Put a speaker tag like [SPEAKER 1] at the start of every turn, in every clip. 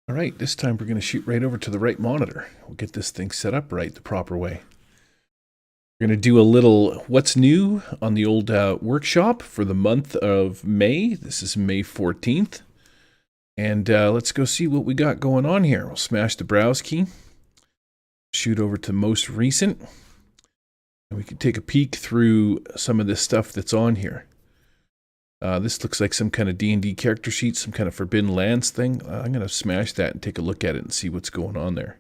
[SPEAKER 1] All right, this time we're going to shoot right over to the right monitor. We'll get this thing set up right the proper way. We're going to do a little what's new on the old workshop for the month of May. This is May 14th. And let's go see what we got going on here. We'll smash the browse key, shoot over to most recent, and we can take a peek through some of this stuff that's on here. This looks like some kind of D&D character sheet, some kind of Forbidden Lands thing. I'm going to smash that and take a look at it and see what's going on there.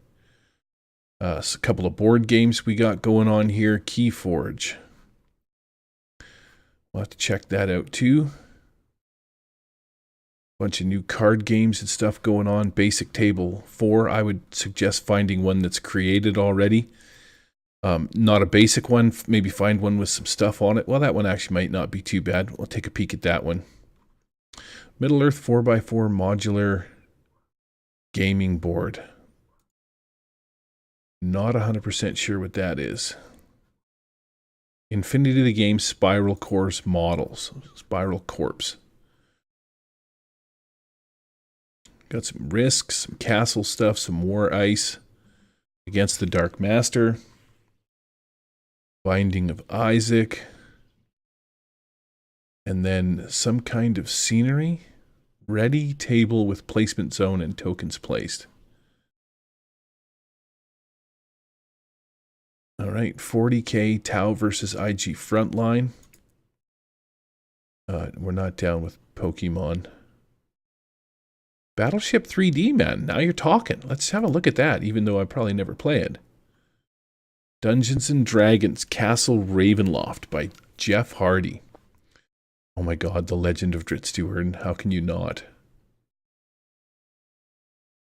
[SPEAKER 1] A couple of board games we got going on here. Keyforge. We'll have to check that out too. Bunch of new card games and stuff going on. Basic Table 4. I would suggest finding one that's created already. Not a basic one. Maybe find one with some stuff on it. Well, that one actually might not be too bad. We'll take a peek at that one. Middle-earth 4x4 modular gaming board. Not 100% sure what that is. Infinity of the Game Spiral Course Models. Spiral Corpse. Got some Risk, some Castle stuff, some War Ice. Against the Dark Master. Binding of Isaac. And then some kind of scenery. Ready table with placement zone and tokens placed. All right, 40K Tau versus IG Frontline. We're not down with Pokemon. Battleship 3D, man. Now you're talking. Let's have a look at that, even though I probably never play it. Dungeons and Dragons Castle Ravenloft by Jeff Hardy. Oh my god, The Legend of Dritsteward. How can you not?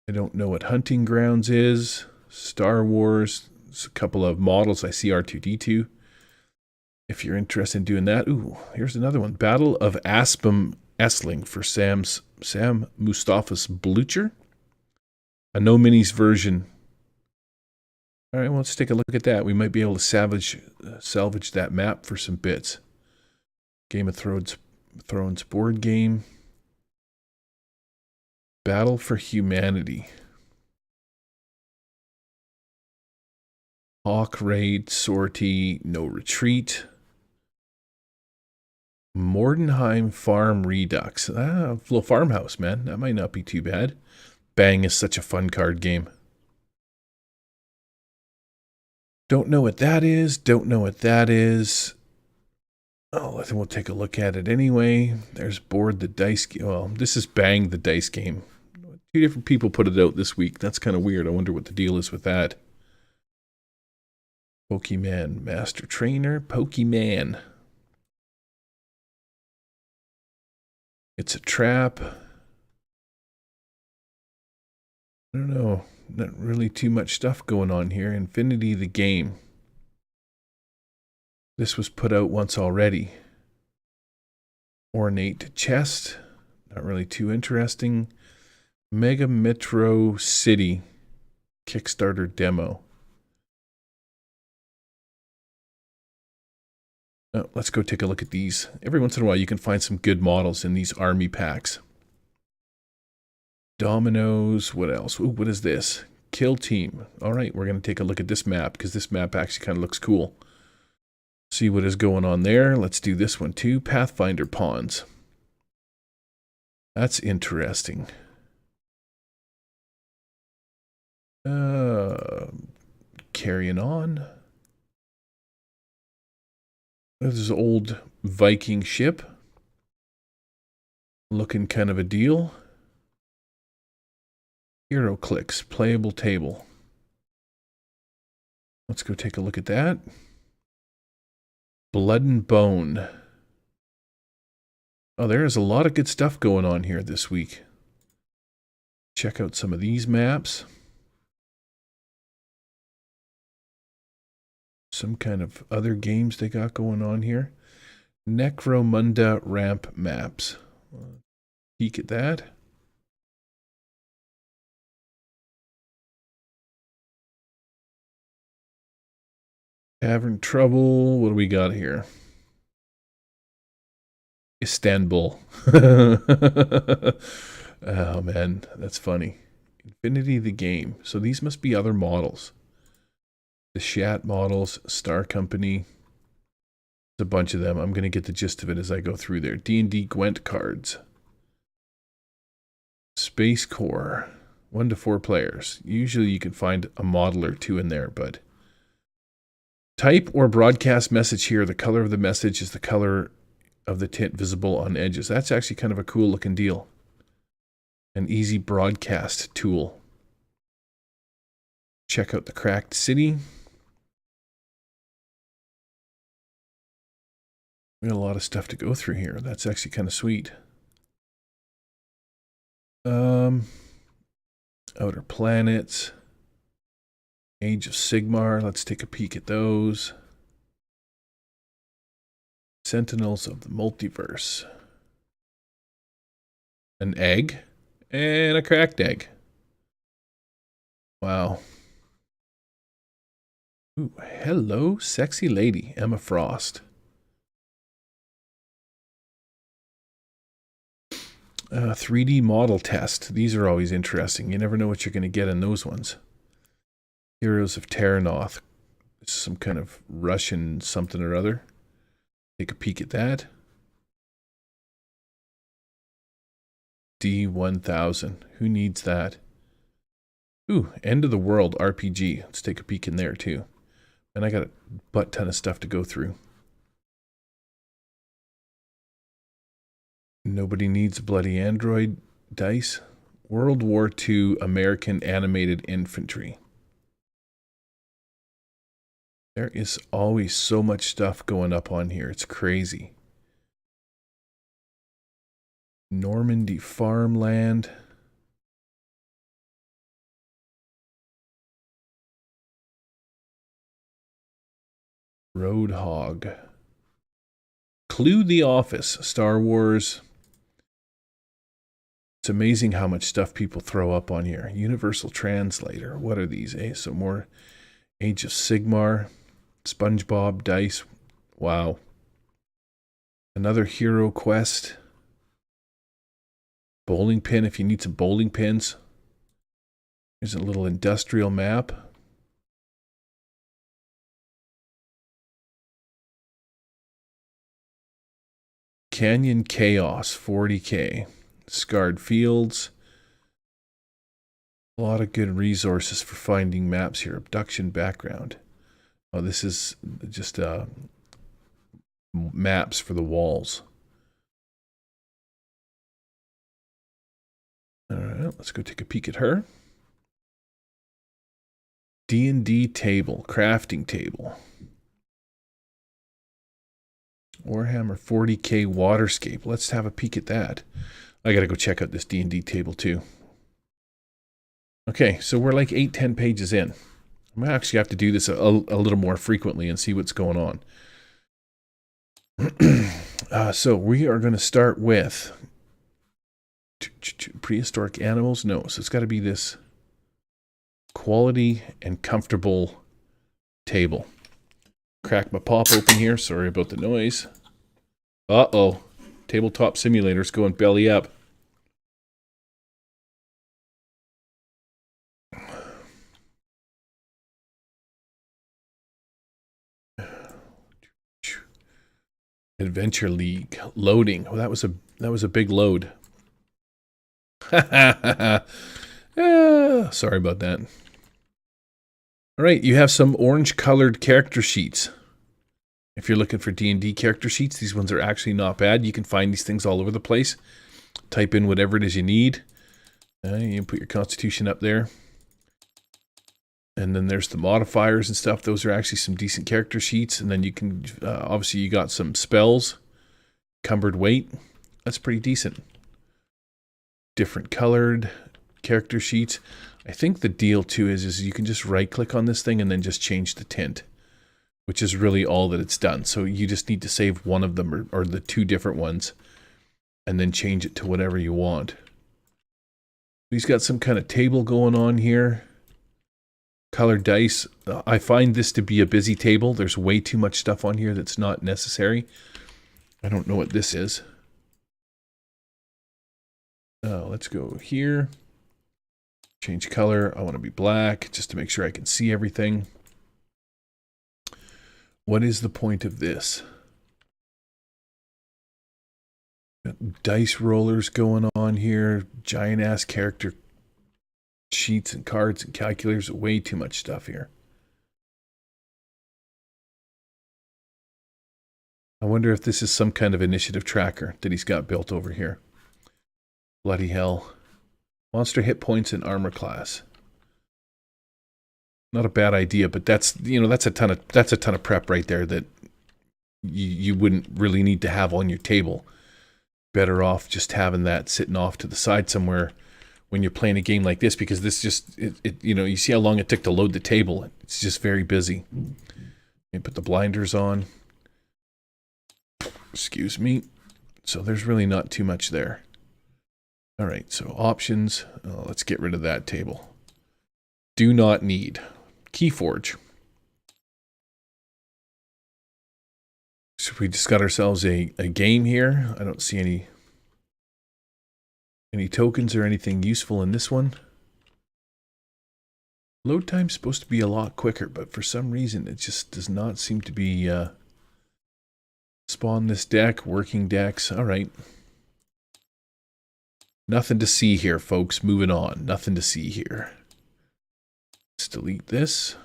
[SPEAKER 1] I don't know what Hunting Grounds is. Star Wars. There's a couple of models. I see R2-D2. If you're interested in doing that. Ooh, here's another one. Battle of Aspam Essling for Sam Mustafa's Blucher. A no minis version. All right, well, let's take a look at that. We might be able to salvage that map for some bits. Game of Thrones board game. Battle for Humanity. Hawk Raid, Sortie, No Retreat. Mordenheim Farm Redux. A little farmhouse, man. That might not be too bad. Bang is such a fun card game. Don't know what that is. Don't know what that is. Oh, I think we'll take a look at it anyway. There's Board the Dice game. Well, this is Bang the Dice game. Two different people put it out this week. That's kind of weird. I wonder what the deal is with that. Pokemon Master Trainer. Pokemon. It's a trap. I don't know. Not really too much stuff going on here. Infinity the Game. This was put out once already. Ornate Chest. Not really too interesting. Mega Metro City. Kickstarter demo. Oh, let's go take a look at these. Every once in a while you can find some good models in these army packs. Dominoes, what else? Ooh, what is this? Kill Team. All right, we're going to take a look at this map because this map actually kind of looks cool. See what is going on there. Let's do this one too. Pathfinder Pawns. That's interesting. Carrying on. There's an old Viking ship. Looking kind of a deal. Hero Clicks, playable table. Let's go take a look at that. Blood and Bone. Oh, there is a lot of good stuff going on here this week. Check out some of these maps. Some kind of other games they got going on here. Necromunda ramp maps. Peek at that. Tavern Trouble. What do we got here? Istanbul. Oh man, that's funny. Infinity the game. So these must be other models. The Shat models, Star Company. There's a bunch of them. I'm going to get the gist of it as I go through there. D&D Gwent cards. Space Core. 1 to 4 players. Usually you can find a model or two in there, but type or broadcast message here. The color of the message is the color of the tint visible on edges. That's actually kind of a cool looking deal. An easy broadcast tool. Check out the Cracked City. We got a lot of stuff to go through here. That's actually kind of sweet. Outer Planets. Age of Sigmar. Let's take a peek at those. Sentinels of the Multiverse. An egg and a cracked egg. Wow. Ooh, hello, sexy lady, Emma Frost. 3D model test. These are always interesting. You never know what you're going to get in those ones. Heroes of Terranoth. This is some kind of Russian something or other. Take a peek at that. D1000. Who needs that? Ooh, End of the World RPG. Let's take a peek in there too. And I got a butt ton of stuff to go through. Nobody needs bloody android dice. World War II American Animated Infantry. There is always so much stuff going up on here. It's crazy. Normandy farmland. Roadhog. Clue the Office. Star Wars. It's amazing how much stuff people throw up on here. Universal Translator. What are these? So more Age of Sigmar. SpongeBob dice. Wow. Another Hero Quest. Bowling pin if you need some bowling pins. Here's a little industrial map. Canyon Chaos 40K. Scarred Fields. A lot of good resources for finding maps here. Abduction background. Oh, this is just maps for the walls. All right, let's go take a peek at her. D&D table, crafting table. Warhammer 40K Waterscape. Let's have a peek at that. I gotta go check out this D&D table too. Okay, so we're like 8-10 pages in. I might actually have to do this a little more frequently and see what's going on. So we are going to start with prehistoric animals. No, so it's got to be this quality and comfortable table. Crack my pop open here. Sorry about the noise. Uh-oh. Tabletop Simulator's going belly up. Adventure League loading. Oh, that was a big load. Sorry about that. All right, you have some orange colored character sheets. If you're looking for D&D character sheets, these ones are actually not bad. You can find these things all over the place. Type in whatever it is you need. You can put your constitution up there. And then there's the modifiers and stuff. Those are actually some decent character sheets. And then you can, obviously you got some spells. Cumbered weight. That's pretty decent. Different colored character sheets. I think the deal too is you can just right click on this thing and then just change the tint. Which is really all that it's done. So you just need to save one of them or the two different ones. And then change it to whatever you want. He's got some kind of table going on here. Colored dice. I find this to be a busy table. There's way too much stuff on here that's not necessary. I don't know what this is. Let's go here. Change color. I want to be black just to make sure I can see everything. What is the point of this? Got dice rollers going on here. Giant ass character sheets and cards and calculators. Way too much stuff here. I wonder if this is some kind of initiative tracker that he's got built over here. Bloody hell. Monster hit points and armor class. Not a bad idea, but that's, you know, that's a ton of prep right there that you wouldn't really need to have on your table. Better off just having that sitting off to the side somewhere when you're playing a game like this, because this just, you know, you see how long it took to load the table. It's just very busy. You put the blinders on. Excuse me. So there's really not too much there. All right, so options. Let's get rid of that table. Do not need. Keyforge. So we just got ourselves a game here. I don't see any tokens or anything useful in this one. Load time's supposed to be a lot quicker, but for some reason it just does not seem to be spawn this deck, working decks. All right. Nothing to see here, folks. Moving on. Nothing to see here. Let's delete this.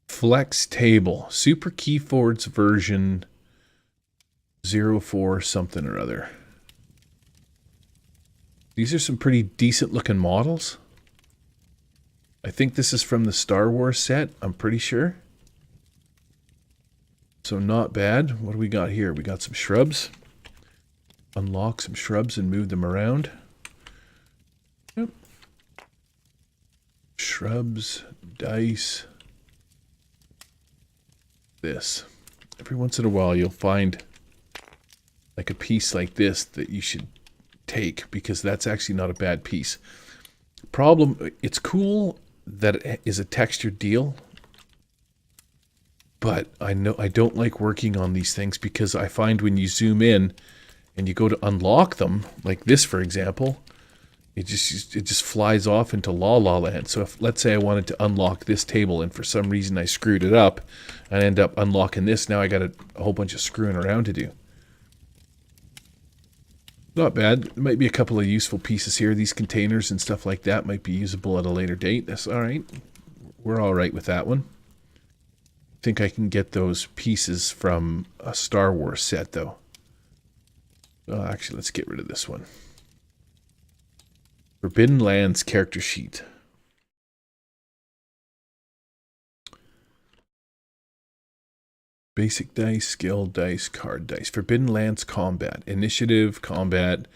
[SPEAKER 1] Flex table. Super Keyforge version 04 something or other. These are some pretty decent looking models. I think this is from the Star Wars set. I'm pretty sure. So not bad. What do we got here? We got some shrubs. Unlock some shrubs and move them around. Yep. Shrubs, dice. This. Every once in a while you'll find like a piece like this that you should take, because that's actually not a bad piece. Problem, it's cool that it is a textured deal, but I know I don't like working on these things, because I find when you zoom in and you go to unlock them, like this for example, it just flies off into la la land. So if, let's say I wanted to unlock this table and for some reason I screwed it up and end up unlocking this, now I got a whole bunch of screwing around to do. Not bad. There might be a couple of useful pieces here. These containers and stuff like that might be usable at a later date. That's all right. We're all right with that one. I think I can get those pieces from a Star Wars set, though. Actually, let's get rid of this one. Forbidden Lands character sheet. Basic dice, skill dice, card dice. Forbidden Lands combat. Initiative, combat.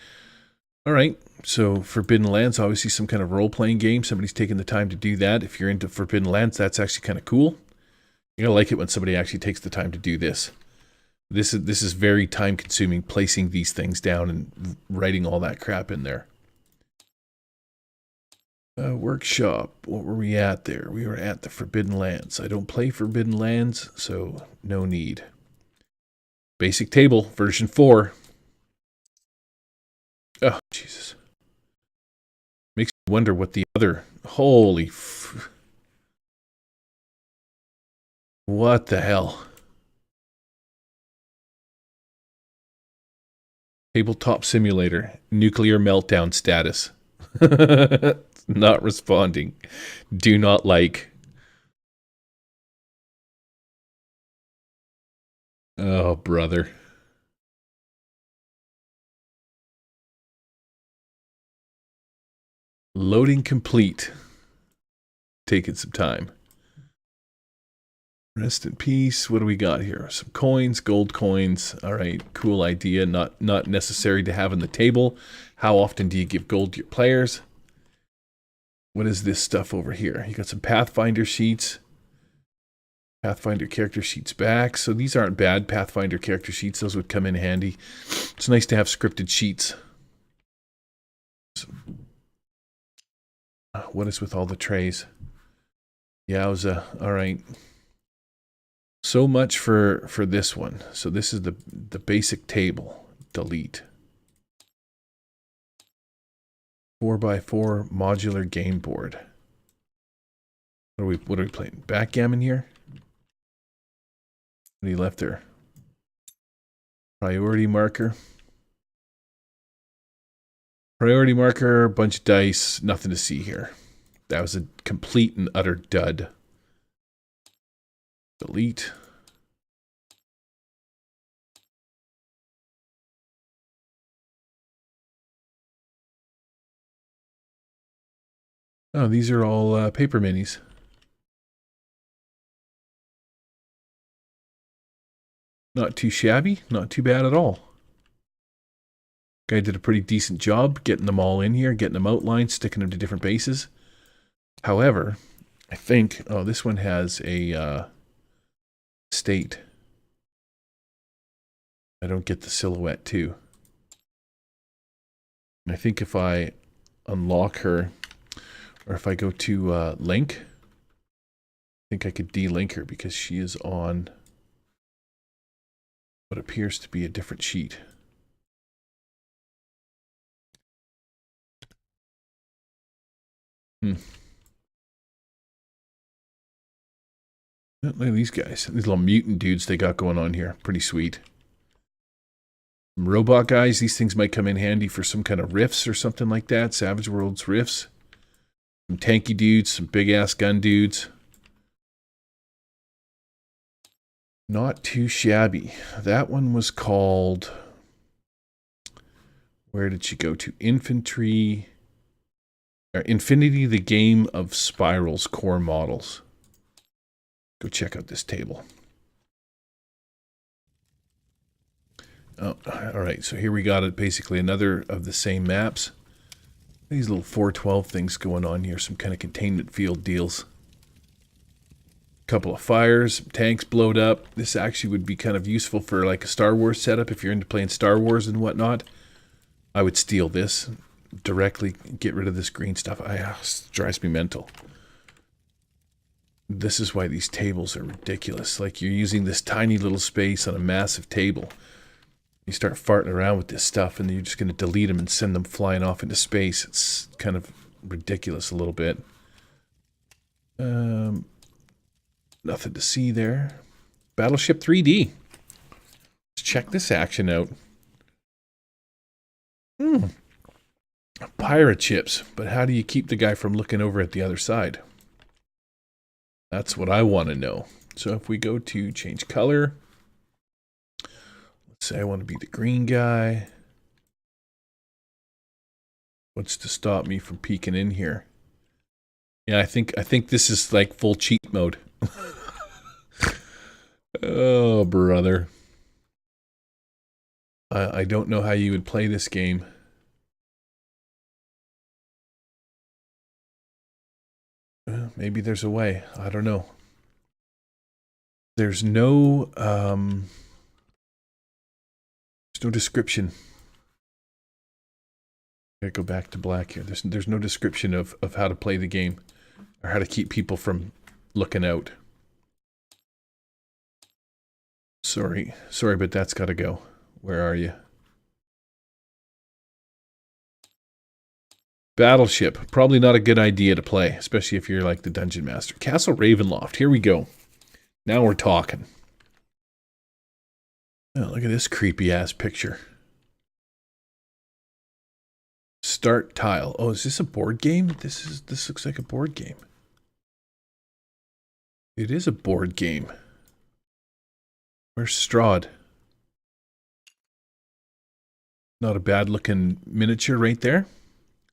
[SPEAKER 1] All right. So Forbidden Lands, obviously some kind of role-playing game. Somebody's taking the time to do that. If you're into Forbidden Lands, that's actually kind of cool. You're going to like it when somebody actually takes the time to do this. This is very time-consuming, placing these things down and writing all that crap in there. Workshop. What were we at there? We were at the Forbidden Lands. I don't play Forbidden Lands, so no need. Basic table, version 4. Oh, Jesus. Makes me wonder what the other... Holy... What the hell? Tabletop simulator. Nuclear meltdown status. Not responding. Do not like. Oh, brother. Loading complete. Taking some time. Rest in peace. What do we got here? Some coins, gold coins. All right, cool idea. Not necessary to have on the table. How often do you give gold to your players? What is this stuff over here? You got some Pathfinder sheets. Pathfinder character sheets back. So these aren't bad Pathfinder character sheets. Those would come in handy. It's nice to have scripted sheets. What is with all the trays? Yowza. All right. So much for this one. So this is the basic table. Delete. 4x4 modular game board. What are we playing? Backgammon here? What do you left there? Priority marker. Priority marker, bunch of dice, nothing to see here. That was a complete and utter dud. Delete. Oh, these are all paper minis. Not too shabby, not too bad at all. Guy did a pretty decent job getting them all in here, getting them outlined, sticking them to different bases. However, I think, oh, this one has a state. I don't get the silhouette too. And I think if I unlock her, or if I go to link, I think I could delink her because she is on what appears to be a different sheet. Look at these guys. These little mutant dudes they got going on here. Pretty sweet. Some robot guys. These things might come in handy for some kind of riffs or something like that. Savage Worlds riffs. Some tanky dudes. Some big-ass gun dudes. Not too shabby. That one was called... Where did she go to? Infantry... Infinity, the Game of Spirals Core Models. Go check out this table. Oh, all right. So here we got it. Basically another of the same maps. These little 412 things going on here. Some kind of containment field deals. Couple of fires, tanks blowed up. This actually would be kind of useful for like a Star Wars setup if you're into playing Star Wars and whatnot. I would steal this directly. Get rid of this green stuff. It drives me mental. This is why these tables are ridiculous. Like you're using this tiny little space on a massive table. You start farting around with this stuff and you're just going to delete them and send them flying off into space. It's kind of ridiculous a little bit. Nothing to see there. Battleship 3D. Let's check this action out. Pirate ships. But how do you keep the guy from looking over at the other side? That's what I want to know. So if we go to change color, let's say I want to be the green guy. What's to stop me from peeking in here? Yeah, I think this is like full cheat mode. Oh, brother. I don't know how you would play this game. Maybe there's a way. I don't know. There's no description. I gotta go back to black here. There's no description of how to play the game or how to keep people from looking out. Sorry, but that's gotta go. Where are you? Battleship. Probably not a good idea to play, especially if you're like the Dungeon Master. Castle Ravenloft. Here we go. Now we're talking. Oh, look at this creepy ass picture. Start tile. Oh, is this a board game? This looks like a board game. It is a board game. Where's Strahd? Not a bad looking miniature right there.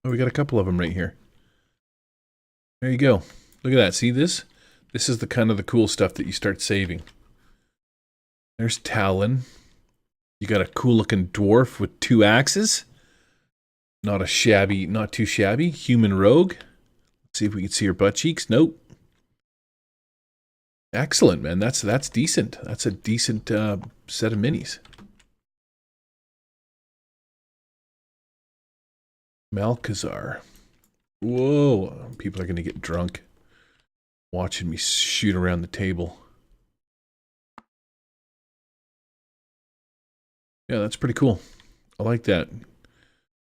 [SPEAKER 1] Oh, we got a couple of them right here. There you go. Look at that. See this? This is the kind of the cool stuff that you start saving. There's Talon. You got a cool looking dwarf with 2 axes. Not too shabby. Human rogue. Let's see if we can see her butt cheeks. Nope. Excellent, man. That's decent. That's a decent set of minis. Malcazar. Whoa. People are going to get drunk watching me shoot around the table. Yeah, that's pretty cool. I like that.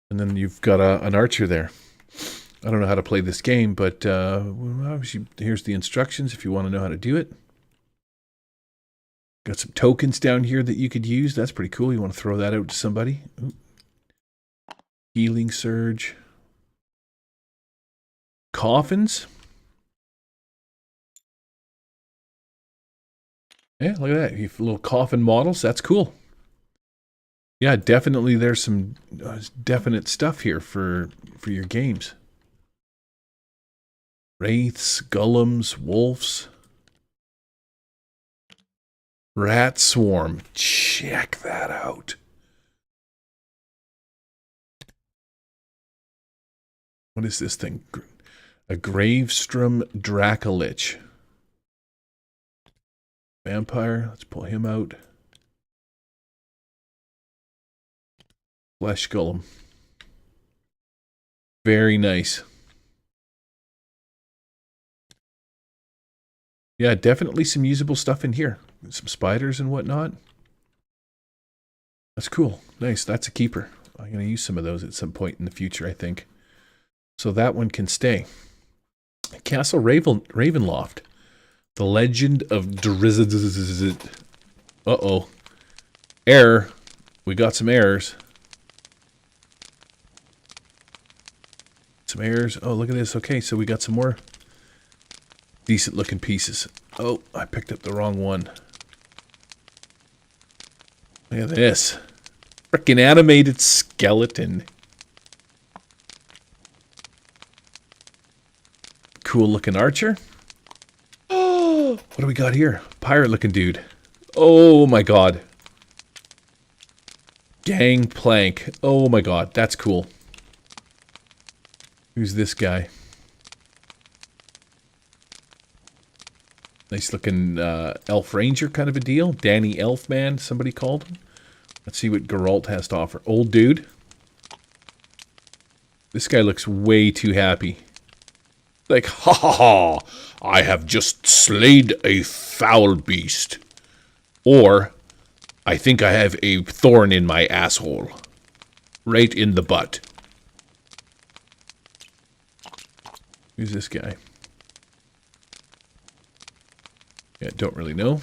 [SPEAKER 1] And then you've got an archer there. I don't know how to play this game, but obviously here's the instructions if you want to know how to do it. Got some tokens down here that you could use. That's pretty cool. You want to throw that out to somebody. Ooh. Healing surge. Coffins. Yeah, look at that. You have little coffin models. That's cool. Yeah, definitely there's some definite stuff here for your games. Wraiths, golems, wolves. Rat swarm. Check that out. What is this thing? A Gravestrom Dracolich. Vampire. Let's pull him out. Flesh golem. Very nice. Yeah, definitely some usable stuff in here. Some spiders and whatnot. That's cool. Nice. That's a keeper. I'm going to use some of those at some point in the future, I think. So that one can stay. Castle Ravenloft. The Legend of Drizzt. Uh-oh. Error. We got some errors. Some errors. Oh, look at this. Okay, so we got some more decent looking pieces. Oh, I picked up the wrong one. Look at this. Freaking animated skeleton. Cool looking archer. Oh, what do we got here? Pirate looking dude. Oh my god. Gangplank. Oh my god, that's cool. Who's this guy? Nice looking elf ranger kind of a deal. Danny Elfman, somebody called him. Let's see what Geralt has to offer. Old dude. This guy looks way too happy. Like, ha ha ha, I have just slayed a foul beast. Or, I think I have a thorn in my asshole. Right in the butt. Who's this guy? Yeah, don't really know.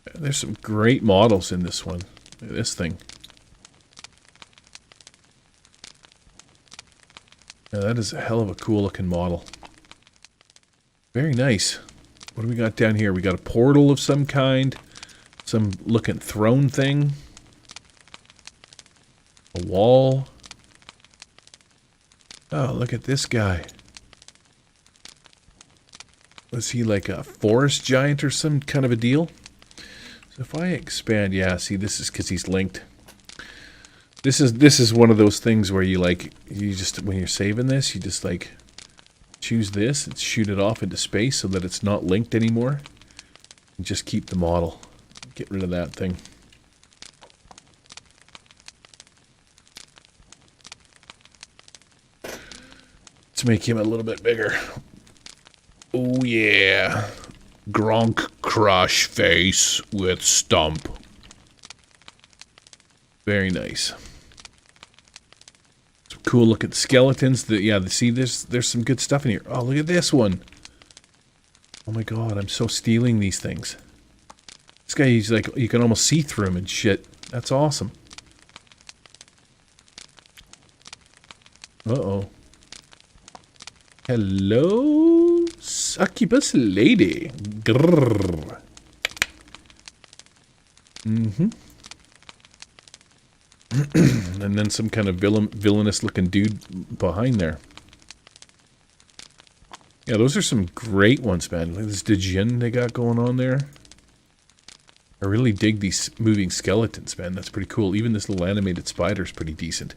[SPEAKER 1] Yeah, there's some great models in this one. Look at this thing. Yeah, that is a hell of a cool looking model. Very nice. What do we got down here? We got a portal of some kind. Some looking throne thing. A wall. Oh, look at this guy. Was he like a forest giant or some kind of a deal? So if I expand, yeah, see, this is because he's linked. This is one of those things where you just, when you're saving this, you just like choose this and shoot it off into space so that it's not linked anymore. And just keep the model. Get rid of that thing. Let's make him a little bit bigger. Oh yeah. Gronk crush face with stump. Very nice. Some cool looking skeletons. See, there's some good stuff in here. Oh, look at this one. Oh my god, I'm so stealing these things. This guy, he's like, you can almost see through him and shit. That's awesome. Uh-oh. Hello, succubus lady. Grrr. Mm-hmm. And then some kind of villainous looking dude behind there. Yeah, those are some great ones, man. Look at this Djinn they got going on there. I really dig these moving skeletons, man. That's pretty cool. Even this little animated spider's pretty decent.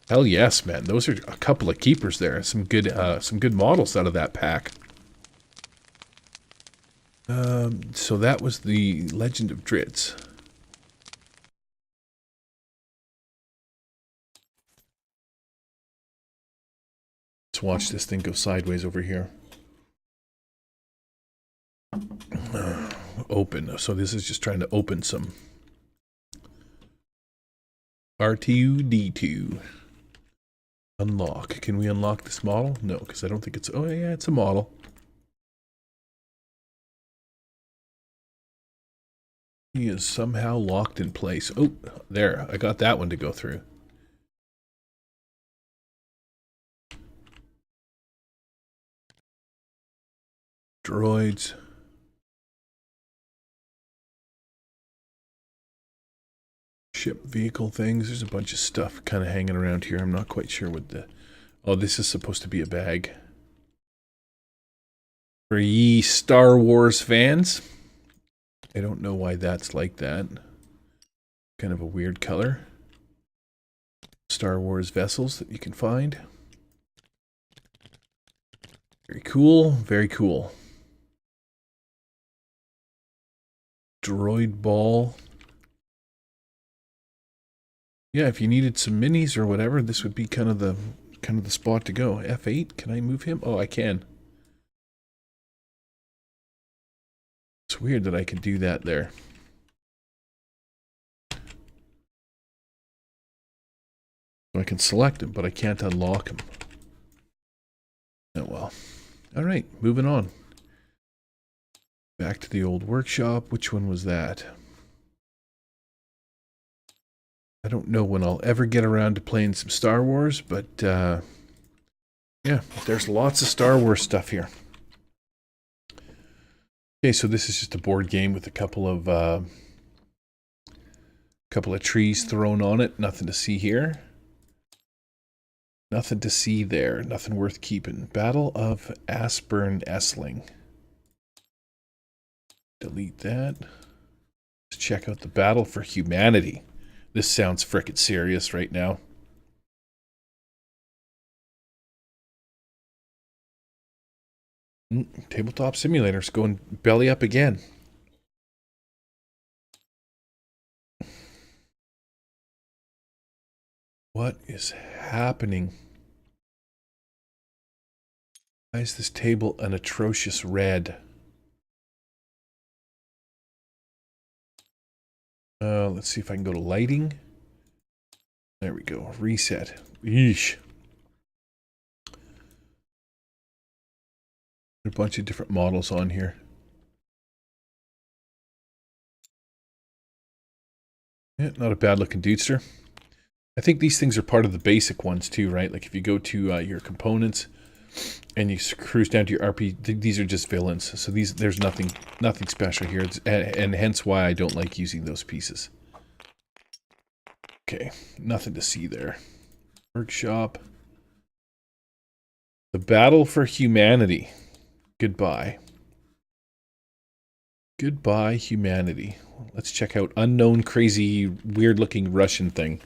[SPEAKER 1] Hell yes, man. Those are a couple of keepers there. Some good models out of that pack. So that was the Legend of Drizzt. Let's watch this thing go sideways over here. Open. So this is just trying to open some R2D2. Unlock. Can we unlock this model? No, because I don't think it's... Oh, yeah, it's a model. He is somehow locked in place. Oh, there. I got that one to go through. Droids. Ship vehicle things. There's a bunch of stuff kind of hanging around here. I'm not quite sure what the... Oh, this is supposed to be a bag. For ye Star Wars fans. I don't know why that's like that. Kind of a weird color. Star Wars vessels that you can find. Very cool. Very cool. Droid ball. Yeah, if you needed some minis or whatever, this would be kind of the spot to go. F8, can I move him? Oh, I can. It's weird that I could do that there. So I can select him, but I can't unlock him. Oh well. Alright, moving on. Back to the old workshop. Which one was that? I don't know when I'll ever get around to playing some Star Wars, but yeah, there's lots of Star Wars stuff here. Okay, so this is just a board game with a couple of trees thrown on it. Nothing to see here. Nothing to see there. Nothing worth keeping. Battle of Aspern Essling. Delete that. Let's check out the Battle for Humanity. This sounds frickin' serious right now. Tabletop Simulator's going belly up again. What is happening? Why is this table an atrocious red? Let's see if I can go to lighting. There we go. Reset. Yeesh. A bunch of different models on here. Yeah, not a bad looking dudester. I think these things are part of the basic ones too, right? Like if you go to your components and you cruise down to your RP, these are just villains. So there's nothing special here, and hence why I don't like using those pieces. Okay, nothing to see there. Workshop. The Battle for Humanity. Goodbye. Goodbye, humanity. Let's check out unknown, crazy, weird-looking Russian thing.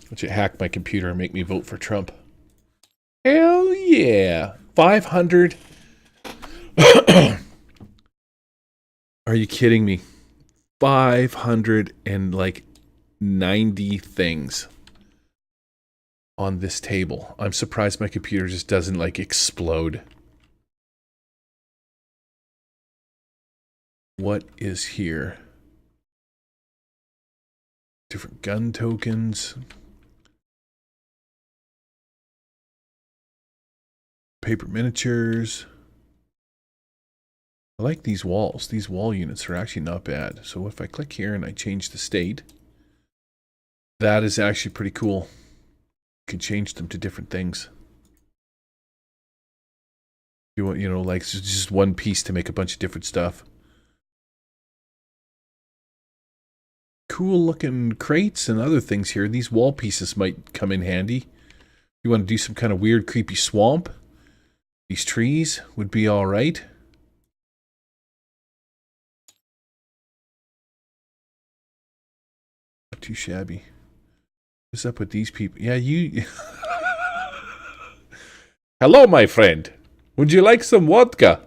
[SPEAKER 1] Which it hacked my computer and make me vote for Trump. Hell yeah! 500. Are you kidding me? 590 things on this table. I'm surprised my computer just doesn't like explode. What is here? Different gun tokens. Paper miniatures. I like these walls. These wall units are actually not bad. So if I click here and I change the state, that is actually pretty cool. You can change them to different things. You want, like just one piece to make a bunch of different stuff. Cool looking crates and other things here. These wall pieces might come in handy. You want to do some kind of weird, creepy swamp. These trees would be all right. Not too shabby. What's up with these people? Yeah, you... Hello, my friend. Would you like some vodka?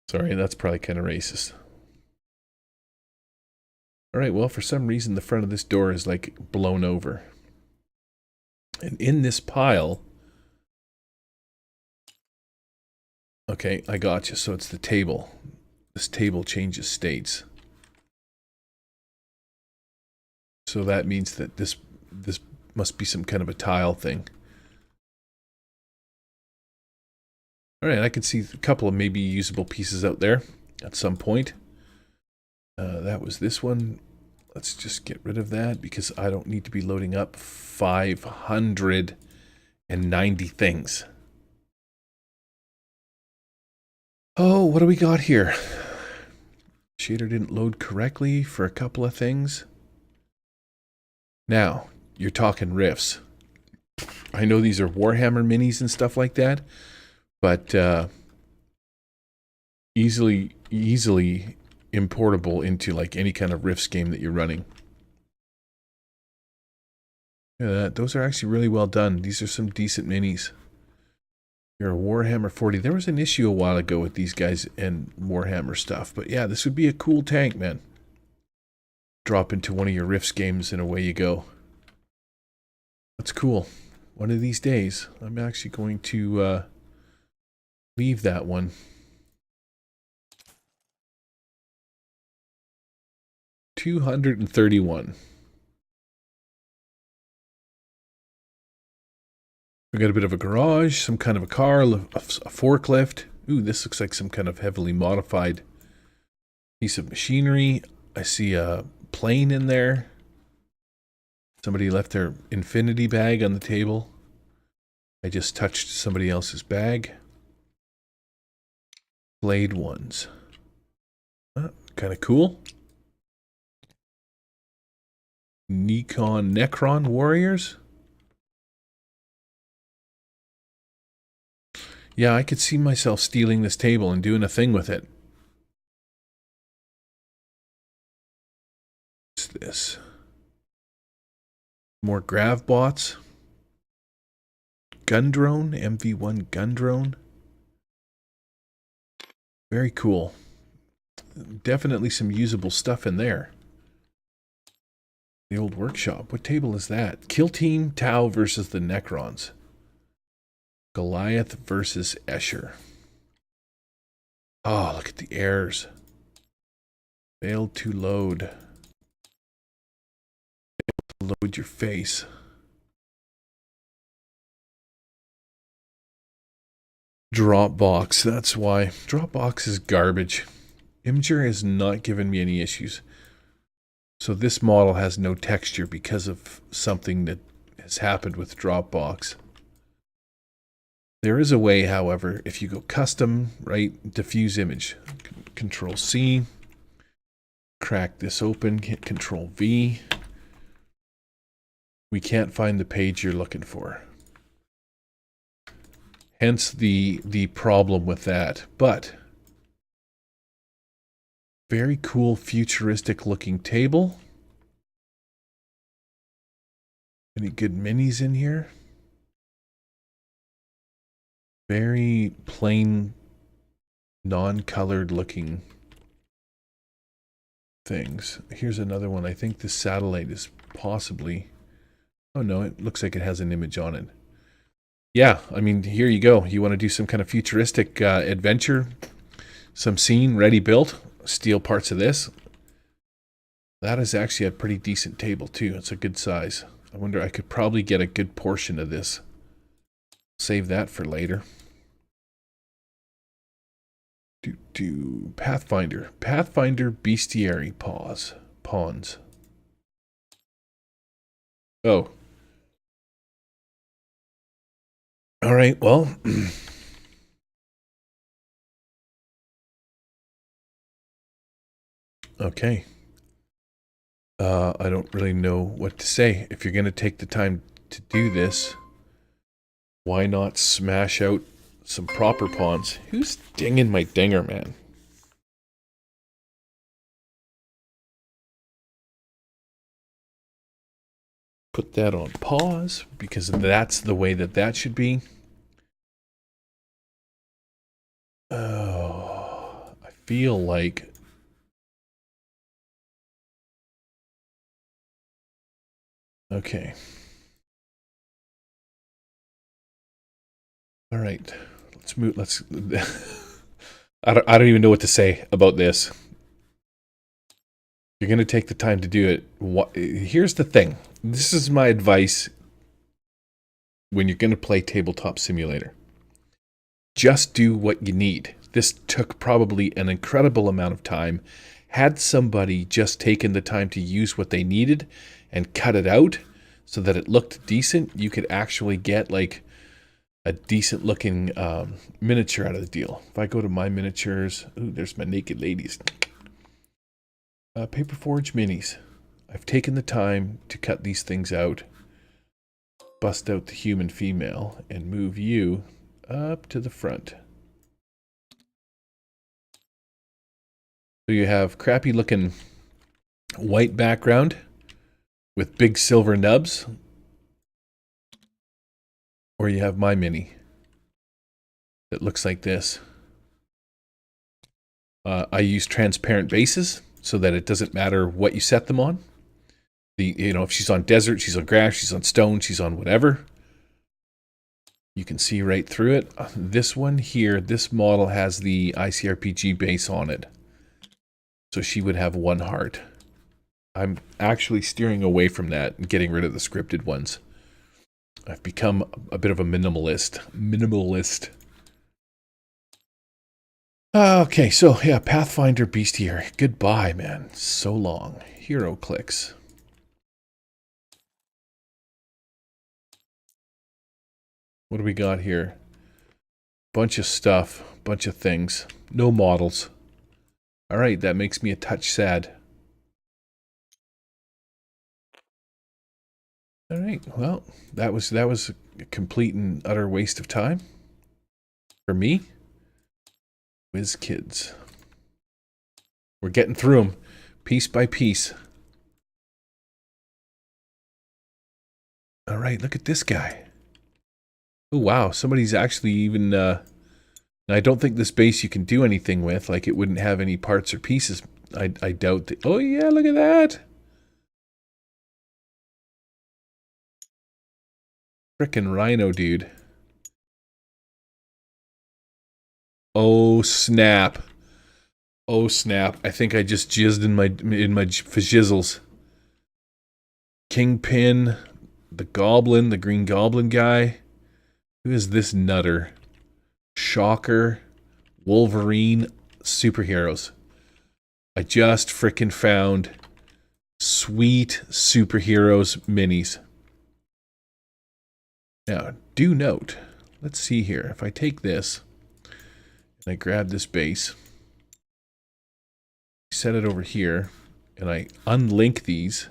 [SPEAKER 1] Sorry, that's probably kind of racist. Alright, well, for some reason, the front of this door is, like, blown over. And in this pile... Okay, I got you. So it's the table. This table changes states. So that means that this must be some kind of a tile thing. All right, I can see a couple of maybe usable pieces out there at some point. That was this one. Let's just get rid of that because I don't need to be loading up 590 things. Oh, what do we got here? Shader didn't load correctly for a couple of things. Now, you're talking riffs. I know these are Warhammer minis and stuff like that, but easily importable into like any kind of Rifts game that you're running. Yeah, those are actually really well done. These are some decent minis. You're a Warhammer 40. There was an issue a while ago with these guys and Warhammer stuff, but yeah, this would be a cool tank, man. Drop into one of your Rifts games and away you go. That's cool. One of these days, I'm actually going to leave that one. $231. We got a bit of a garage, some kind of a car, a forklift. Ooh, this looks like some kind of heavily modified piece of machinery. I see a plane in there. Somebody left their infinity bag on the table. I just touched somebody else's bag. Blade ones. Kind of cool. Necron warriors. Yeah, I could see myself stealing this table and doing a thing with it. What's this? More grav bots. Gun drone, MV1 gun drone. Very cool. Definitely some usable stuff in there. The old workshop. What table is that? Kill Team Tau versus the Necrons. Goliath versus Escher. Oh, look at the errors. Failed to load. Failed to load your face. Dropbox, that's why. Dropbox is garbage. Imager has not given me any issues. So this model has no texture because of something that has happened with Dropbox. There is a way, however, if you go custom, right, diffuse image, Control C, crack this open, hit Control V. We can't find the page you're looking for. Hence the problem with that. But very cool futuristic looking table. Any good minis in here? Very plain, non-colored looking things. Here's another one. I think this satellite is possibly... Oh no, it looks like it has an image on it. Yeah, I mean, here you go. You want to do some kind of futuristic adventure, some scene ready built, steal parts of this. That is actually a pretty decent table too. It's a good size. I wonder, I could probably get a good portion of this. Save that for later. Pathfinder. Pathfinder Bestiary Pawns. Oh. All right, well. Okay. I don't really know what to say. If you're going to take the time to do this, why not smash out some proper pawns? Who's dinging my dinger, man? Put that on pause, because that's the way that should be. Oh, I feel like... Okay. All right. Let's move. Let's. I don't even know what to say about this. You're going to take the time to do it. Here's the thing. This is my advice when you're going to play Tabletop Simulator. Just do what you need. This took probably an incredible amount of time. Had somebody just taken the time to use what they needed and cut it out so that it looked decent, you could actually get like a decent looking miniature out of the deal. If I go to my miniatures, ooh, there's my naked ladies. Paperforge minis. I've taken the time to cut these things out, bust out the human female, and move you up to the front. So you have crappy looking white background with big silver nubs, or you have my mini that looks like this. I use transparent bases so that it doesn't matter what you set them on. If she's on desert, she's on grass, she's on stone, she's on whatever. You can see right through it. This one here, this model has the ICRPG base on it. So she would have 1 heart. I'm actually steering away from that and getting rid of the scripted ones. I've become a bit of a minimalist. Okay, so yeah, Pathfinder Bestiary. Goodbye, man. So long. Hero clicks. What do we got here? Bunch of stuff. Bunch of things. No models. Alright, that makes me a touch sad. Alright, well, that was a complete and utter waste of time. For me. Whiz kids. We're getting through them. Piece by piece. Alright, look at this guy. Oh wow, somebody's actually even... I don't think this base you can do anything with. Like, it wouldn't have any parts or pieces. I doubt that... Oh yeah, look at that! Frickin' rhino, dude. Oh snap. Oh snap. I think I just jizzed in my fajizzles. Kingpin, the goblin, the green goblin guy. Who is this nutter? Shocker, Wolverine, superheroes. I just frickin' found sweet superheroes minis. Now, do note, let's see here. If I take this and I grab this base, set it over here, and I unlink these.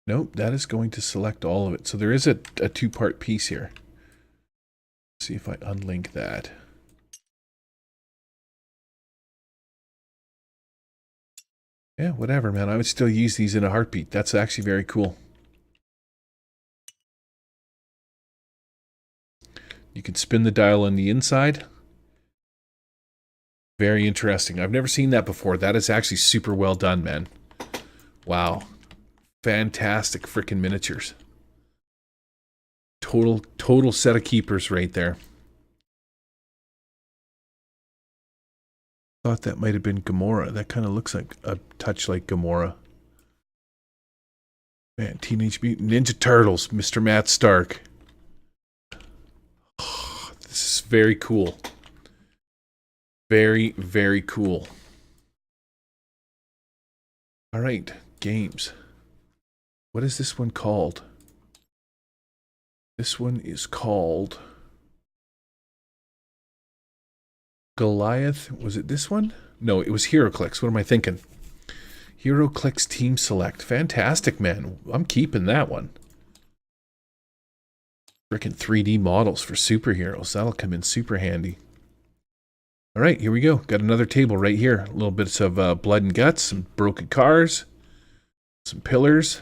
[SPEAKER 1] Nope, that is going to select all of it. So there is a 2-part piece here. Let's see if I unlink that. Yeah, whatever, man. I would still use these in a heartbeat. That's actually very cool. You can spin the dial on the inside. Very interesting. I've never seen that before. That is actually super well done, man. Wow. Fantastic freaking miniatures. Total set of keepers right there. Thought that might have been Gamora. That kind of looks like a touch like Gamora. Man, Teenage Mutant Ninja Turtles, Mr. Matt Stark. Oh, this is very cool. Very, very cool. All right, games. What is this one called? This one is called Goliath. Was it this one? No, it was HeroClix. What am I thinking? HeroClix Team Select. Fantastic, man. I'm keeping that one. Frickin' 3D models for superheroes. That'll come in super handy. All right, here we go. Got another table right here. A little bits of blood and guts, some broken cars, some pillars.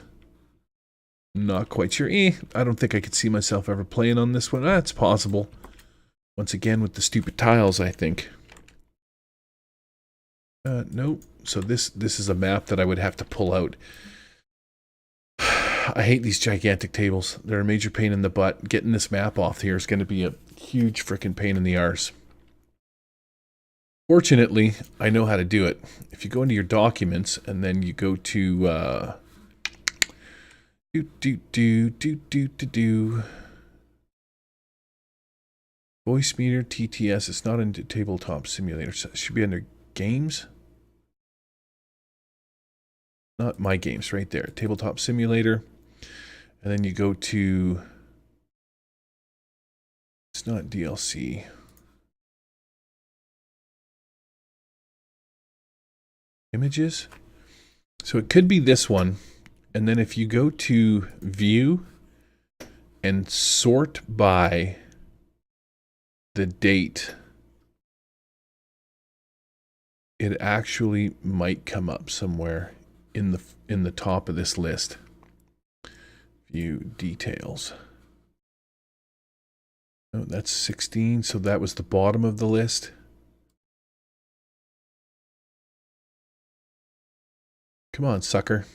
[SPEAKER 1] Not quite sure. I don't think I could see myself ever playing on this one. It's possible. Once again with the stupid tiles, I think. Nope. So this is a map that I would have to pull out. I hate these gigantic tables. They're a major pain in the butt. Getting this map off here is going to be a huge freaking pain in the arse. Fortunately, I know how to do it. If you go into your documents and then you go to voice meter TTS. It's not into Tabletop Simulator. So it should be under games. Not my games, right there. Tabletop Simulator. And then you go to, it's not DLC. Images. So it could be this one. And then if you go to view and sort by the date, it actually might come up somewhere in the top of this list. View details. Oh, that's 16, so that was the bottom of the list. Come on, sucker.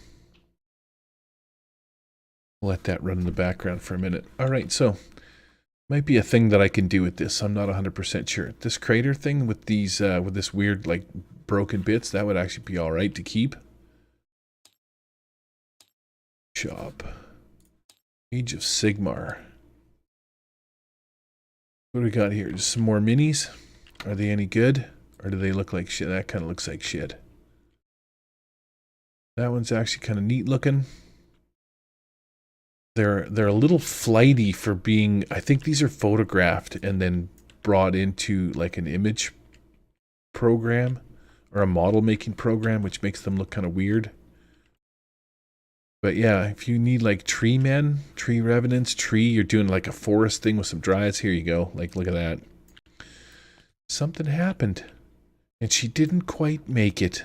[SPEAKER 1] Let that run in the background for a minute. All right, so might be a thing that I can do with this. I'm not 100% sure. This crater thing with these, with this weird like broken bits, that would actually be all right to keep. Shop. Age of Sigmar. What do we got here? Just some more minis. Are they any good? Or do they look like shit? That kind of looks like shit. That one's actually kind of neat looking. They're a little flighty for being, I think these are photographed and then brought into like an image program or a model making program, which makes them look kind of weird. But yeah, if you need like tree men, tree revenants, you're doing like a forest thing with some dryads, here you go. Like, look at that. Something happened and she didn't quite make it.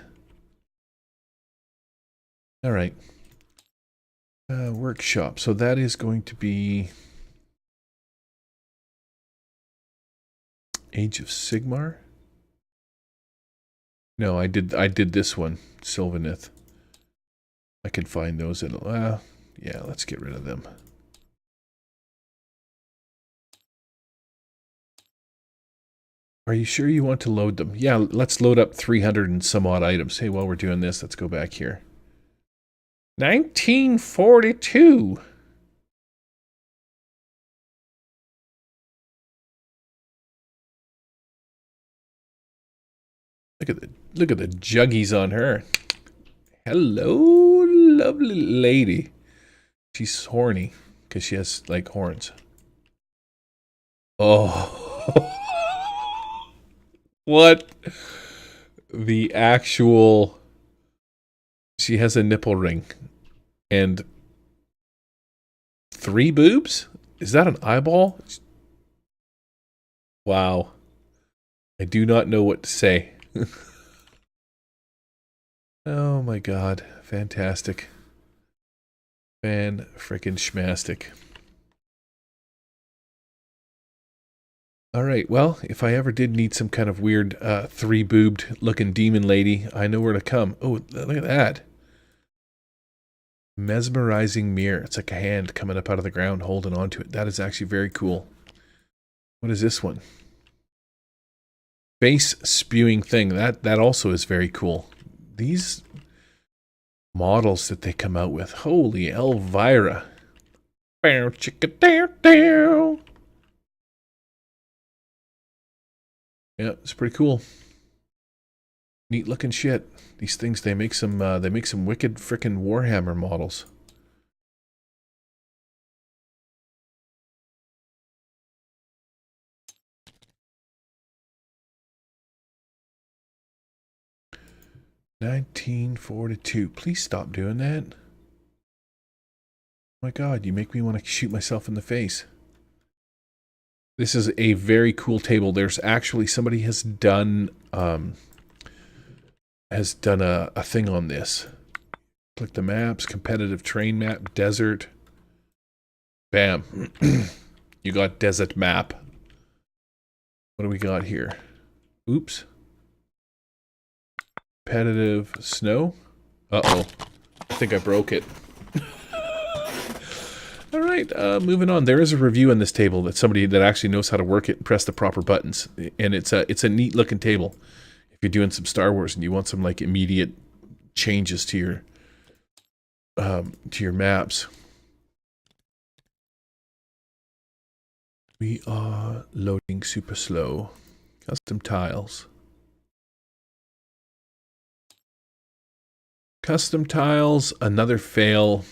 [SPEAKER 1] All right. Workshop. So that is going to be Age of Sigmar. No, I did this one, Sylvaneth. I can find those in yeah, let's get rid of them. Are you sure you want to load them? Yeah, let's load up 300 and some odd items. Hey, while we're doing this, let's go back here. 1942. Look at the juggies on her. Hello, lovely lady. She's horny because she has like horns. Oh. What the actual... She has a nipple ring and 3 boobs? Is that an eyeball? Wow. I do not know what to say. Oh my god. Fantastic. Fan-frickin-schmastic. Alright, well, if I ever did need some kind of weird 3-boobed looking demon lady, I know where to come. Oh, look at that. Mesmerizing mirror. It's like a hand coming up out of the ground holding onto it. That is actually very cool. What is this one? Face spewing thing. That also is very cool. These models that they come out with. Holy Elvira. Bow chicka dow dow. Yeah, it's pretty cool. Neat looking shit. These things, they make some wicked frickin' Warhammer models. $1942. Please stop doing that. Oh my god, you make me want to shoot myself in the face. This is a very cool table. There's actually somebody has done a thing on this. Click the maps, competitive terrain map, desert. Bam. You got desert map. What do we got here? Oops. Competitive snow. Uh-oh. I think I broke it. right, moving on. There is a review on this table that somebody that actually knows how to work it and press the proper buttons, and it's a neat looking table. If you're doing some Star Wars and you want some like immediate changes to your maps. We are loading super slow. Custom tiles. Custom tiles, another fail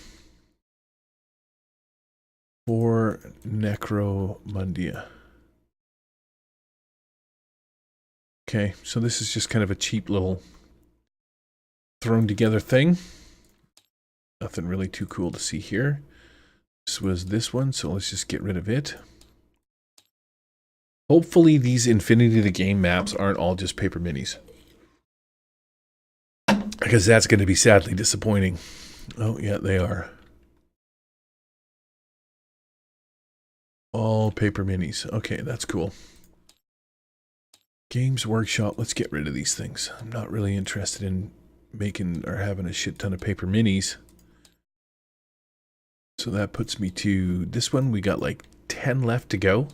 [SPEAKER 1] for Necromundia. Okay, so this is just kind of a cheap little thrown together thing. Nothing really too cool to see here. This was this one, so let's just get rid of it. Hopefully these Infinity of the Game maps aren't all just paper minis. Because that's going to be sadly disappointing. Oh, yeah, they are. All paper minis. Okay, that's cool. Games Workshop. Let's get rid of these things. I'm not really interested in making or having a shit ton of paper minis. So that puts me to this one. We got like 10 left to go.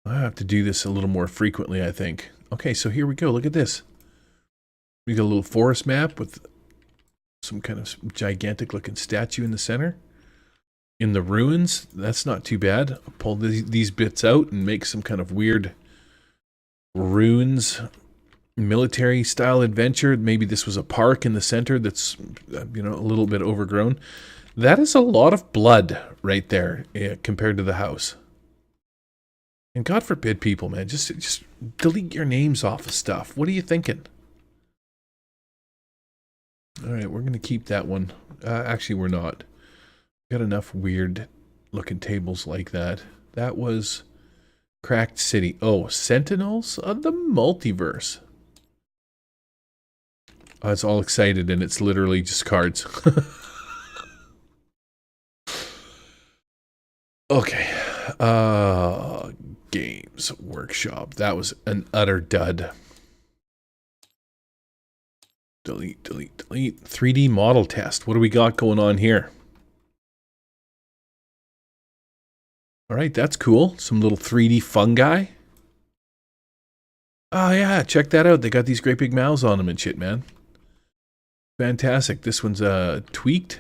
[SPEAKER 1] I have to do this a little more frequently, I think. Okay, so here we go. Look at this. We got a little forest map with some kind of gigantic looking statue in the center. In the ruins, that's not too bad. I'll pull these bits out and make some kind of weird ruins military style adventure. Maybe this was a park in the center that's, you know, a little bit overgrown. That is a lot of blood right there compared to the house. And God forbid people, man, just delete your names off of stuff. What are you thinking? All right, we're going to keep that one. Actually, we're not. Got enough weird looking tables like that. That was Cracked City. Oh, Sentinels of the Multiverse. Oh, it's all excited and it's literally just cards. Okay. Games Workshop. That was an utter dud. Delete, delete, delete. 3D model test. What do we got going on here? All right, that's cool. Some little 3D fungi. Oh, yeah, check that out. They got these great big mouths on them and shit, man. Fantastic. This one's tweaked.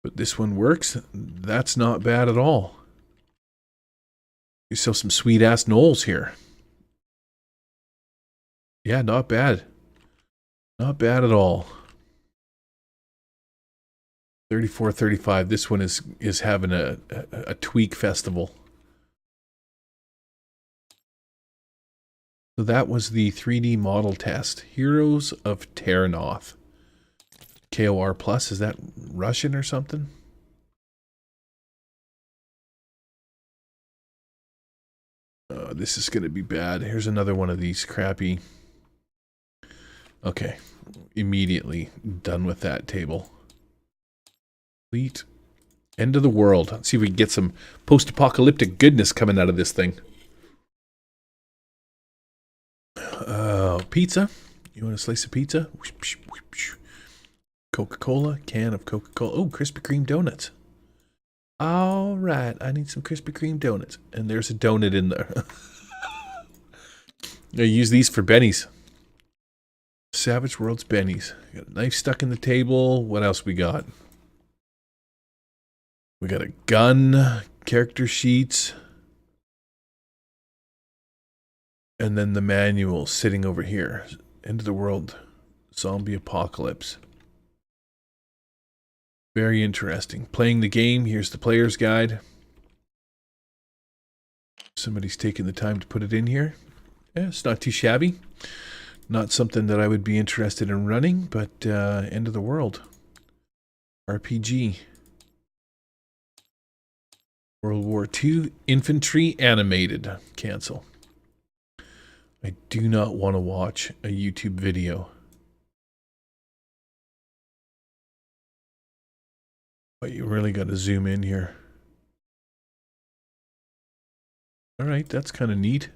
[SPEAKER 1] But this one works. That's not bad at all. You sell some sweet-ass knolls here. Yeah, not bad. Not bad at all. 34.35. This one is having a tweak festival. So that was the 3D model test. Heroes of Terranoth. KOR Plus. Is that Russian or something? This is going to be bad. Here's another one of these crappy. Okay. Immediately done with that table. Complete. End of the world. Let's see if we can get some post-apocalyptic goodness coming out of this thing. Pizza. You want a slice of pizza? Coca-Cola. Can of Coca-Cola. Oh, Krispy Kreme donuts. All right. I need some Krispy Kreme donuts. And there's a donut in there. I use these for bennies. Savage World's bennies. Got a knife stuck in the table. What else we got? We got a gun, character sheets, and then the manual sitting over here. End of the world, zombie apocalypse. Very interesting. Playing the game, here's the player's guide. Somebody's taken the time to put it in here. Yeah, it's not too shabby. Not something that I would be interested in running, but end of the world. RPG. World War II Infantry Animated. Cancel. I do not want to watch a YouTube video. But you really got to zoom in here. Alright, that's kind of neat.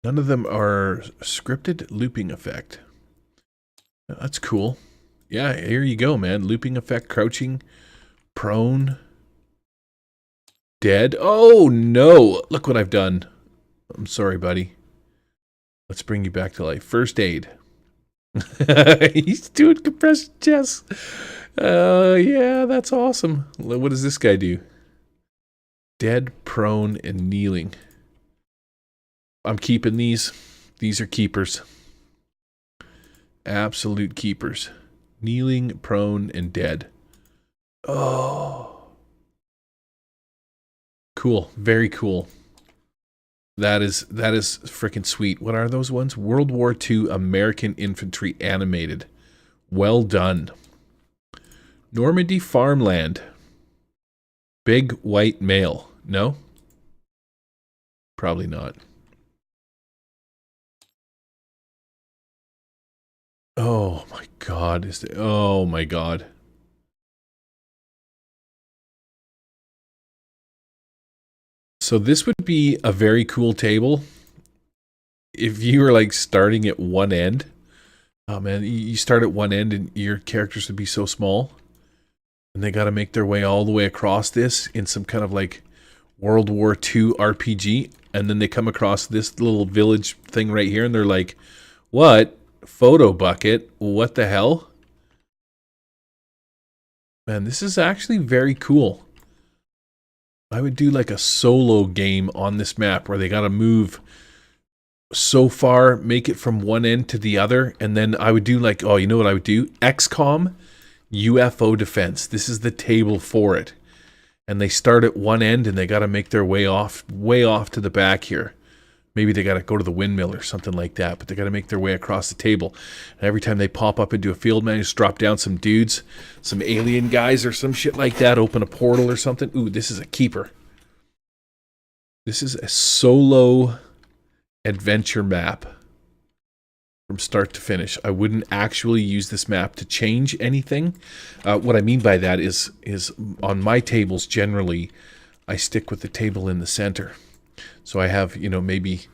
[SPEAKER 1] None of them are scripted looping effect. That's cool. Yeah, here you go, man. Looping effect, crouching, prone, dead. Oh, no. Look what I've done. I'm sorry, buddy. Let's bring you back to life. First aid. He's doing compression chest. Yeah, that's awesome. What does this guy do? Dead, prone, and kneeling. I'm keeping these. These are keepers. Absolute keepers. Kneeling, prone, and dead. Oh. Cool. Very cool. That is freaking sweet. What are those ones? World War II American Infantry Animated. Well done. Normandy Farmland. Big white male. No? Probably not. Oh my god. Oh my god. So this would be a very cool table if you were like starting at one end. Oh man, you start at one end and your characters would be so small. And they got to make their way all the way across this in some kind of like World War II RPG. And then they come across this little village thing right here and they're like, what? Photo bucket? What the hell? Man, this is actually very cool. I would do like a solo game on this map where they got to move so far, make it from one end to the other, and then I would do like, oh, you know what I would do? XCOM UFO defense. This is the table for it. And they start at one end and they got to make their way off to the back here. Maybe they got to go to the windmill or something like that, but they got to make their way across the table. And every time they pop up into a field, man, just drop down some dudes, some alien guys or some shit like that, open a portal or something. Ooh, this is a keeper. This is a solo adventure map from start to finish. I wouldn't actually use this map to change anything. What I mean by that is on my tables, generally, I stick with the table in the center. So I have, you know, maybe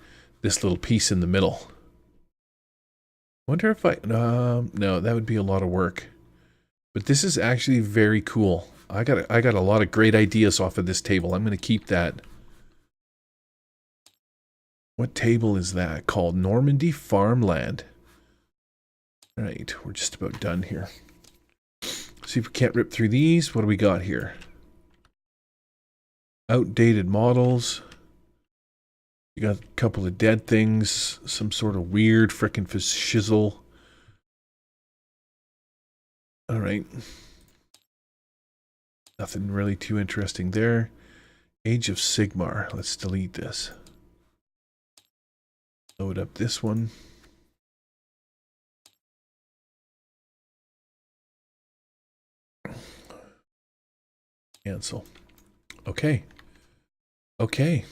[SPEAKER 1] this little piece in the middle. Wonder if no, that would be a lot of work. But this is actually very cool. I got a lot of great ideas off of this table. I'm going to keep that. What table is that called? Normandy Farmland. All right, we're just about done here. See if we can't rip through these. What do we got here? Outdated models. You got a couple of dead things. Some sort of weird frickin' shizzle. All right. Nothing really too interesting there. Age of Sigmar. Let's delete this. Load up this one. Cancel. Okay. Okay.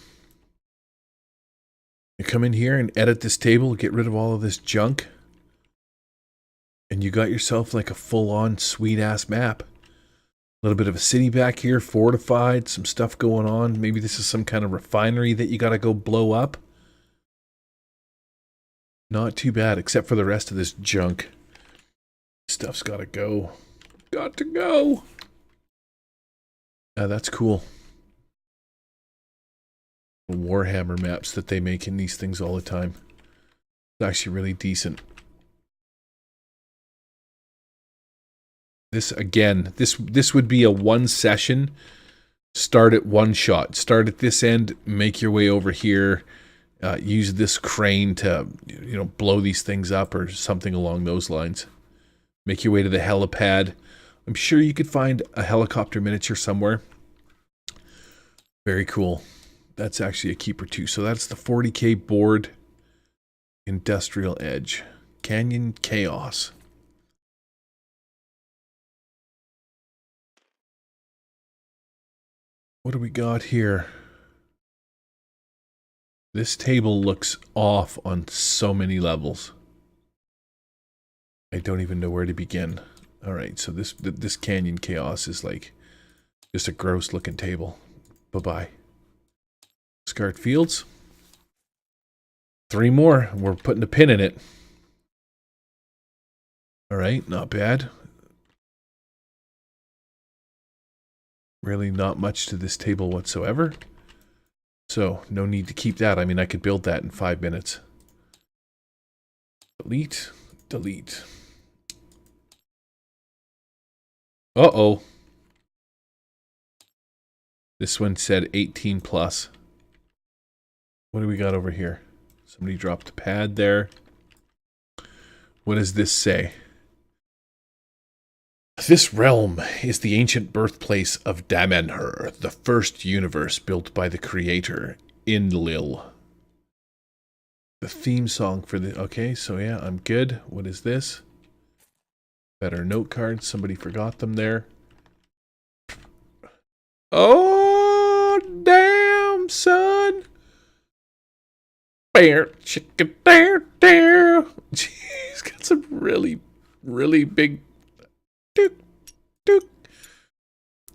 [SPEAKER 1] You come in here and edit this table, get rid of all of this junk, and you got yourself like a full-on sweet-ass map. A little bit of a city back here, fortified, some stuff going on. Maybe this is some kind of refinery that you got to go blow up. Not too bad, except for the rest of this junk. Stuff's got to go. Got to go. That's cool. Warhammer maps that they make in these things all the time. It's actually really decent. This, again, this would be a one session. Start at one shot. Start at this end, make your way over here. Use this crane to, you know, blow these things up or something along those lines. Make your way to the helipad. I'm sure you could find a helicopter miniature somewhere. Very cool. That's actually a keeper too. So that's the 40k board. Industrial Edge. Canyon Chaos. What do we got here? This table looks off on so many levels. I don't even know where to begin. All right, so this Canyon Chaos is like just a gross looking table. Bye-bye. Scarred Fields. 3 more. We're putting a pin in it. All right, not bad. Really not much to this table whatsoever. So, no need to keep that. I mean, I could build that in 5 minutes. Delete. Delete. Uh-oh. This one said 18 plus. What do we got over here? Somebody dropped a pad there. What does this say? This realm is the ancient birthplace of Damanhur, the first universe built by the creator, Enlil. The theme song for the... Okay, so yeah, I'm good. What is this? Better note cards. Somebody forgot them there. Oh, damn, son. Bear, chicken, there. He's got some really, really big... Dook, dook.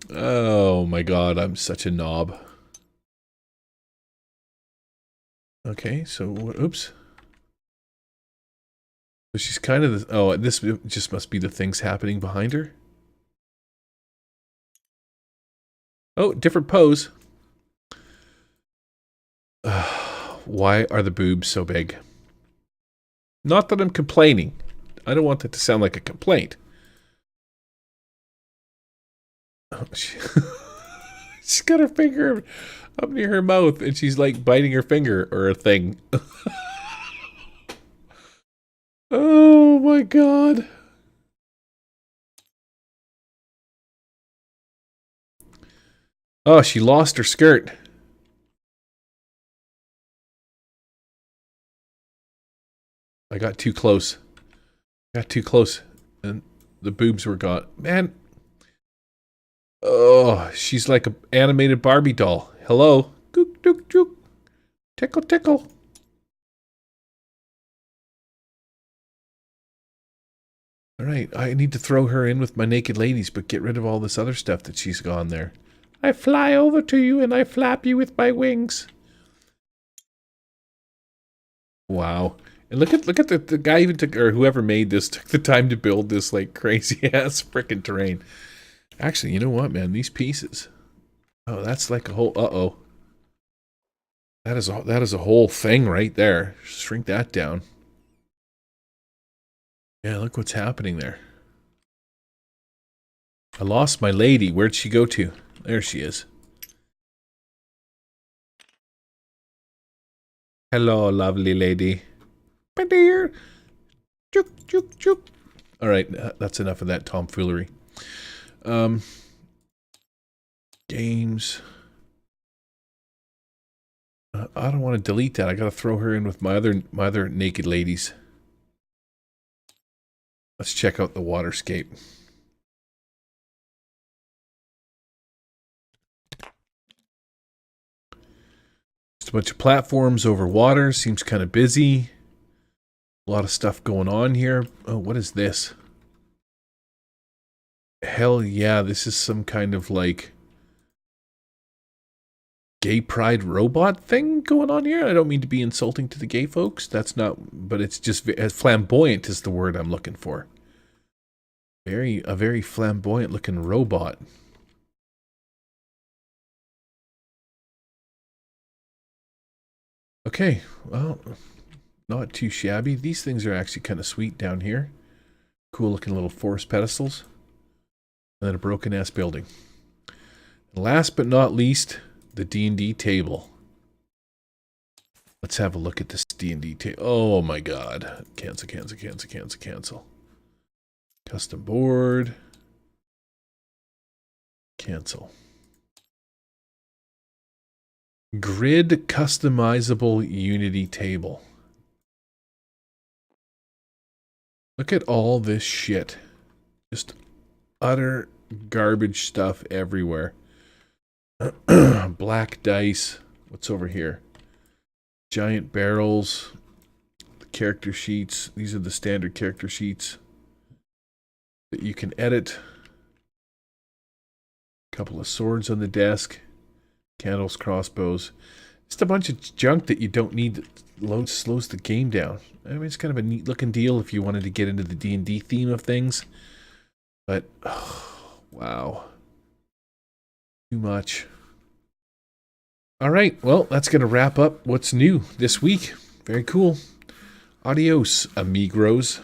[SPEAKER 1] Oh my god, I'm such a knob. Okay, so, oops. So she's kind of... Oh, this just must be the things happening behind her. Oh, different pose. Why are the boobs so big? Not that I'm complaining. I don't want that to sound like a complaint. Oh, she's got her finger up near her mouth and she's like biting her finger or a thing. Oh my god. Oh, she lost her skirt. I got too close. Got too close. And the boobs were gone. Man. Oh, she's like an animated Barbie doll. Hello. Gook, dook, dook. Tickle, tickle. Alright, I need to throw her in with my naked ladies, but get rid of all this other stuff that she's gone there. I fly over to you and I flap you with my wings. Wow. And look at the guy even took, or whoever made this took the time to build this like crazy ass freaking terrain. Actually, you know what, man? These pieces. Oh, that's like a whole, uh-oh. That is a whole thing right there. Shrink that down. Yeah, look what's happening there. I lost my lady. Where'd she go to? There she is. Hello, lovely lady. My dear. Chook, chook, chook. All right, that's enough of that tomfoolery. Games. I don't want to delete that. I gotta throw her in with my other naked ladies. Let's check out the waterscape. Just a bunch of platforms over water. Seems kind of busy. A lot of stuff going on here. Oh, what is this? Hell yeah, this is some kind of like gay pride robot thing going on here. I don't mean to be insulting to the gay folks. That's not, but it's just flamboyant is the word I'm looking for. A very flamboyant looking robot. Okay, well, not too shabby. These things are actually kind of sweet down here. Cool looking little forest pedestals. And then a broken ass building. And last but not least, the D&D table. Let's have a look at this D&D table. Oh my god. Cancel, cancel, cancel, cancel, cancel. Custom board. Cancel. Grid customizable Unity table. Look at all this shit. Just utter garbage stuff everywhere. Black dice. What's over here? Giant barrels. The character sheets. These are the standard character sheets that you can edit. A couple of swords on the desk. Candles, crossbows. Just a bunch of junk that you don't need that slows the game down. I mean, it's kind of a neat looking deal if you wanted to get into the D&D theme of things. But, oh, wow. Too much. All right, well, that's going to wrap up what's new this week. Very cool. Adios, amigos.